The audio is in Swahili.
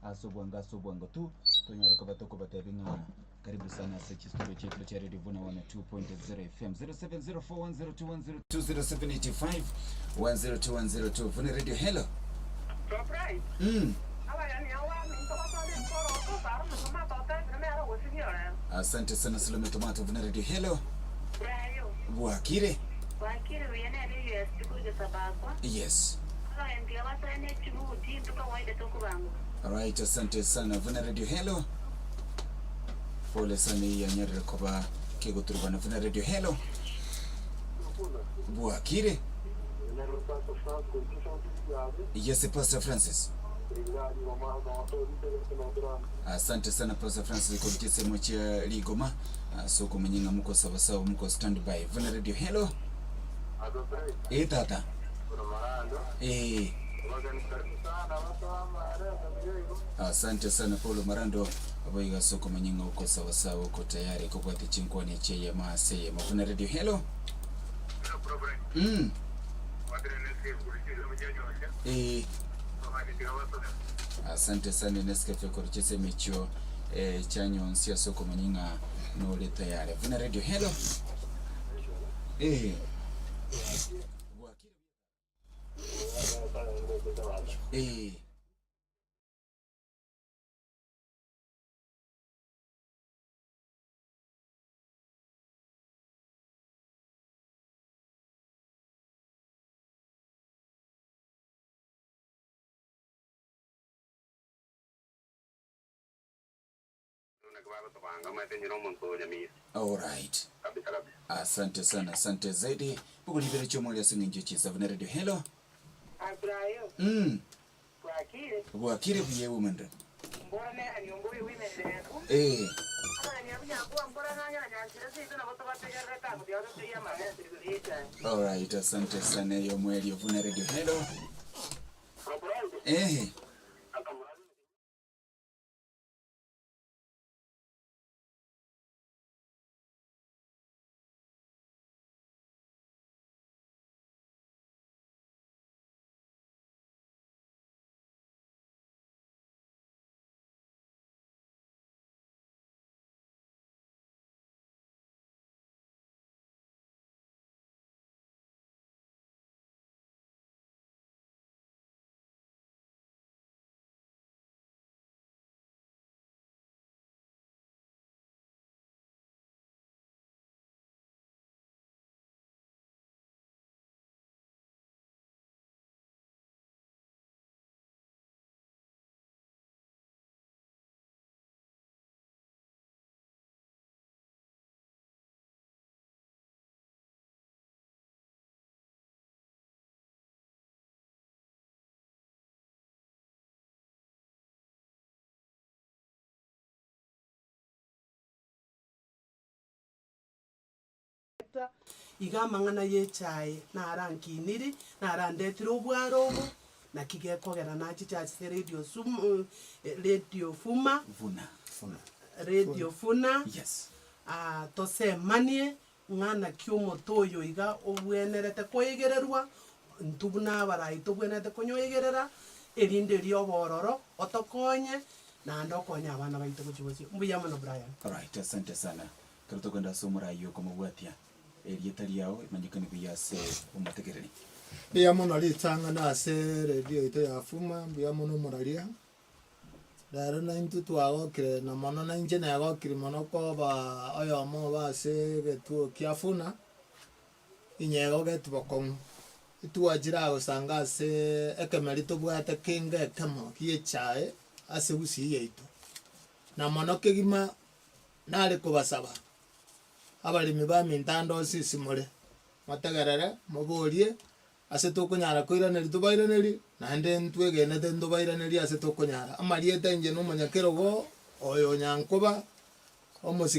asobwango tu tonyara kwa batoko batabinga karibu sana sechi studio chetu cha Radio Vuna 102.0 FM 0704102102 0785102102 Vuna Radio. Hello. Surprise. Asante sana Salome Tomato. Vuna Radio. Hello. Buakire. Yes. Alright, asante sana Vuna Radio. Hello. Pole sana ya nyari koba kego turubana. Vuna Radio. Hello. Buakire. Yes, Pastor Francis. Asante sana Pastor Francis kwa kitese mocha ligoma. Soko manyinga muko sawa muko standby. Vuna Radio. Hello. Tata. Asante sana Paulo Marando abayiga soko manyinga uko sawa uko tayari kupata chinkwani cheye maase. Vuna Radio. Hello. Asante sana Nescafe kwa kucheze mecho chanyo nsia soko manyinga no le tayari. Vuna Radio. Hello. Alright. Asante sana, asante zaidi. Buku libere chomo ya singi njochi za Vuna Radio. Hello. Buakire biye umende. Alright, asante sana yo mweli Vuna Radio. Hello. igamangana yechae na ranki niri na randetiro bwarobo na kigekogera na chichachi Radio Vuna. Yes. Tose manie ngana kyomo toyo iga obwenerete koigererwa ntubuna baraito bwenete konyoigerera erinde rio bororo otokonye na ndokonya abana baito kuchibosi mbuyama no Brian. Alright, asante sana. Tutokwenda somora yo komubwatia erietari yao imanyikani biyase umutegereri. Biya mono litanga na se radio ito ya fuma biya mono moralia. Dara na intu twagokire na mono na inje na yagokire mono ko ba oyo mo ba se getu kiafuna inyego getu bokon itu ajira usanga se ekemerito bwate kinga kamo kiyechae ase busi yeito na mono kegima nale kubasaba abalimi ba mintando sisimule mategerere muburie ase tokunyara koiraneri tubairaneri nande ntwegene tendo bairaneri ase tokunyara amariete nje no manyakero go oyo nyankoba omusi